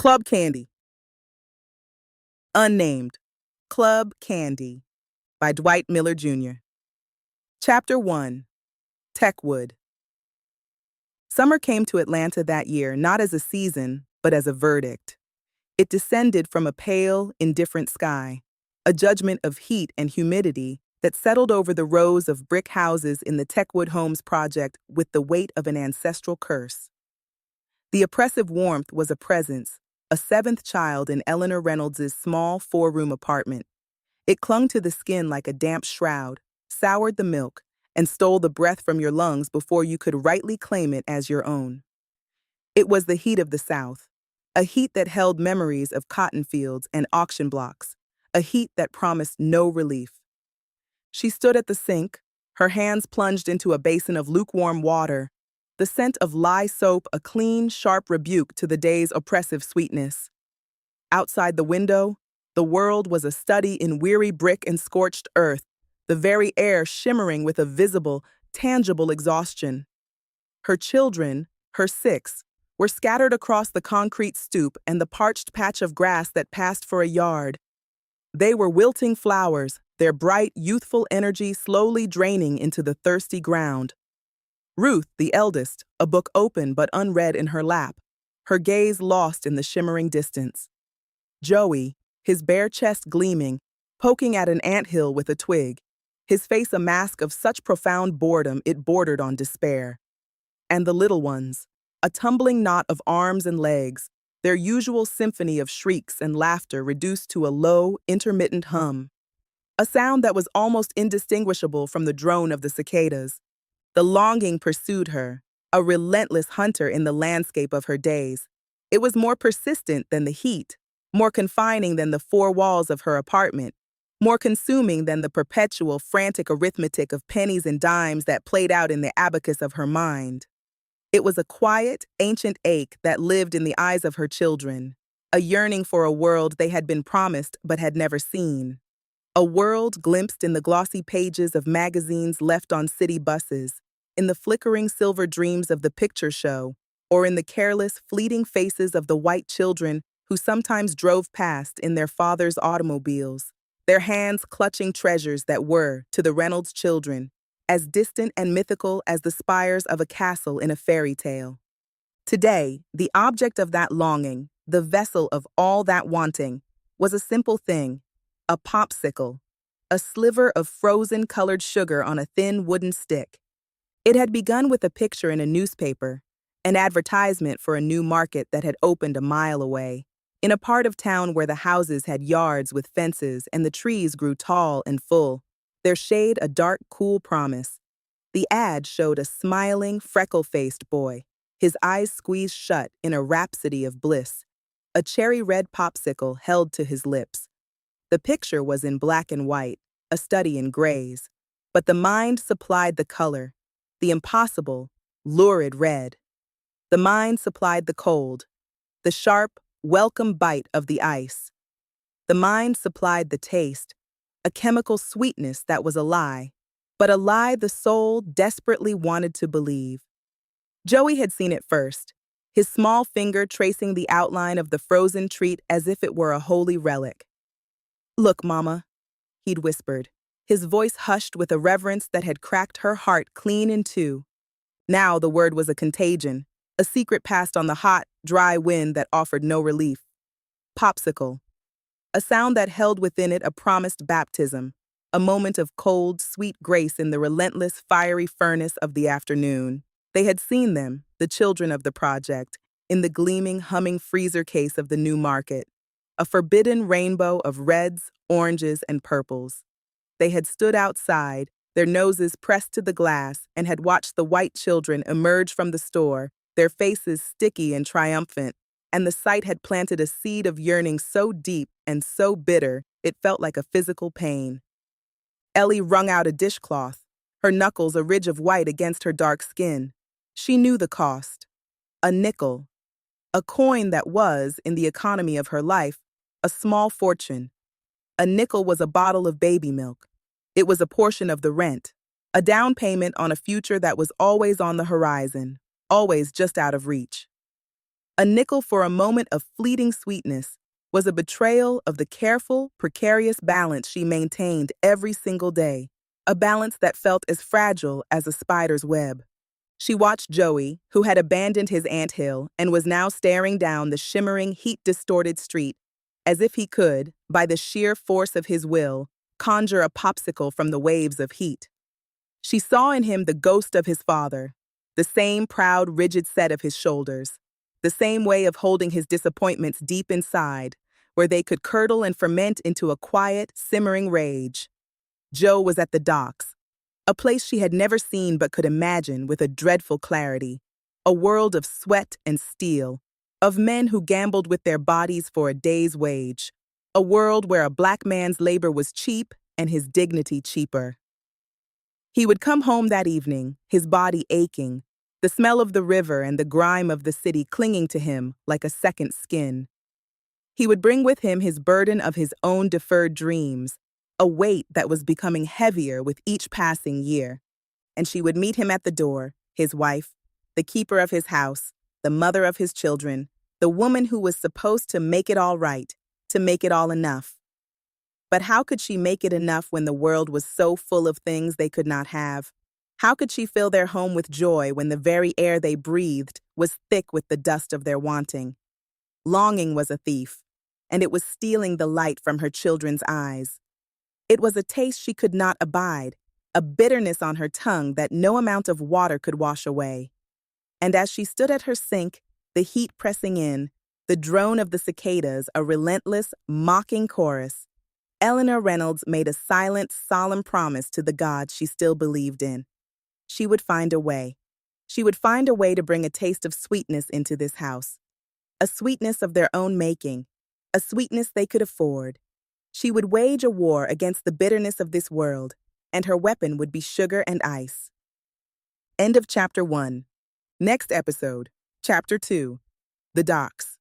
Club Candy. Unnamed. Club Candy by Dwight Miller Jr. Chapter 1. Techwood. Summer came to Atlanta that year not as a season, but as a verdict. It descended from a pale, indifferent sky, a judgment of heat and humidity that settled over the rows of brick houses in the Techwood Homes project with the weight of an ancestral curse. The oppressive warmth was a presence, a seventh child in Eleanor Reynolds' small four-room apartment. It clung to the skin like a damp shroud, soured the milk, and stole the breath from your lungs before you could rightly claim it as your own. It was the heat of the South, a heat that held memories of cotton fields and auction blocks, a heat that promised no relief. She stood at the sink, her hands plunged into a basin of lukewarm water, the scent of lye soap a clean, sharp rebuke to the day's oppressive sweetness. Outside the window, the world was a study in weary brick and scorched earth, the very air shimmering with a visible, tangible exhaustion. Her children, her six, were scattered across the concrete stoop and the parched patch of grass that passed for a yard. They were wilting flowers, their bright, youthful energy slowly draining into the thirsty ground. Ruth, the eldest, a book open but unread in her lap, her gaze lost in the shimmering distance. Joey, his bare chest gleaming, poking at an anthill with a twig, his face a mask of such profound boredom it bordered on despair. And the little ones, a tumbling knot of arms and legs, their usual symphony of shrieks and laughter reduced to a low, intermittent hum. A sound that was almost indistinguishable from the drone of the cicadas. The longing pursued her, a relentless hunter in the landscape of her days. It was more persistent than the heat, more confining than the four walls of her apartment, more consuming than the perpetual frantic arithmetic of pennies and dimes that played out in the abacus of her mind. It was a quiet, ancient ache that lived in the eyes of her children, a yearning for a world they had been promised but had never seen. A world glimpsed in the glossy pages of magazines left on city buses, in the flickering silver dreams of the picture show, or in the careless, fleeting faces of the white children who sometimes drove past in their fathers' automobiles, their hands clutching treasures that were, to the Reynolds children, as distant and mythical as the spires of a castle in a fairy tale. Today, the object of that longing, the vessel of all that wanting, was a simple thing, a popsicle, a sliver of frozen colored sugar on a thin wooden stick. It had begun with a picture in a newspaper, an advertisement for a new market that had opened a mile away, in a part of town where the houses had yards with fences and the trees grew tall and full, their shade a dark, cool promise. The ad showed a smiling, freckle-faced boy, his eyes squeezed shut in a rhapsody of bliss, a cherry-red popsicle held to his lips. The picture was in black and white, a study in grays, but the mind supplied the color, the impossible, lurid red. The mind supplied the cold, the sharp, welcome bite of the ice. The mind supplied the taste, a chemical sweetness that was a lie, but a lie the soul desperately wanted to believe. Joey had seen it first, his small finger tracing the outline of the frozen treat as if it were a holy relic. "Look, Mama," he'd whispered, his voice hushed with a reverence that had cracked her heart clean in two. Now the word was a contagion, a secret passed on the hot, dry wind that offered no relief. Popsicle. A sound that held within it a promised baptism, a moment of cold, sweet grace in the relentless, fiery furnace of the afternoon. They had seen them, the children of the project, in the gleaming, humming freezer case of the new market, a forbidden rainbow of reds, oranges, and purples. They had stood outside, their noses pressed to the glass, and had watched the white children emerge from the store, their faces sticky and triumphant, and the sight had planted a seed of yearning so deep and so bitter it felt like a physical pain. Ellie wrung out a dishcloth, her knuckles a ridge of white against her dark skin. She knew the cost. A nickel. A coin that was, in the economy of her life, a small fortune. A nickel was a bottle of baby milk. It was a portion of the rent, a down payment on a future that was always on the horizon, always just out of reach. A nickel for a moment of fleeting sweetness was a betrayal of the careful, precarious balance she maintained every single day, a balance that felt as fragile as a spider's web. She watched Joey, who had abandoned his anthill and was now staring down the shimmering, heat-distorted street, as if he could, by the sheer force of his will, conjure a popsicle from the waves of heat. She saw in him the ghost of his father, the same proud, rigid set of his shoulders, the same way of holding his disappointments deep inside, where they could curdle and ferment into a quiet, simmering rage. Joe was at the docks, a place she had never seen but could imagine with a dreadful clarity, a world of sweat and steel, of men who gambled with their bodies for a day's wage, a world where a black man's labor was cheap and his dignity cheaper. He would come home that evening, his body aching, the smell of the river and the grime of the city clinging to him like a second skin. He would bring with him his burden of his own deferred dreams, a weight that was becoming heavier with each passing year. And she would meet him at the door, his wife, the keeper of his house, the mother of his children, the woman who was supposed to make it all right, to make it all enough. But how could she make it enough when the world was so full of things they could not have? How could she fill their home with joy when the very air they breathed was thick with the dust of their wanting? Longing was a thief, and it was stealing the light from her children's eyes. It was a taste she could not abide, a bitterness on her tongue that no amount of water could wash away. And as she stood at her sink, the heat pressing in, the drone of the cicadas a relentless, mocking chorus, Eleanor Reynolds made a silent, solemn promise to the God she still believed in. She would find a way. She would find a way to bring a taste of sweetness into this house, a sweetness of their own making, a sweetness they could afford. She would wage a war against the bitterness of this world, and her weapon would be sugar and ice. End of Chapter 1. Next episode, Chapter 2, The Docks.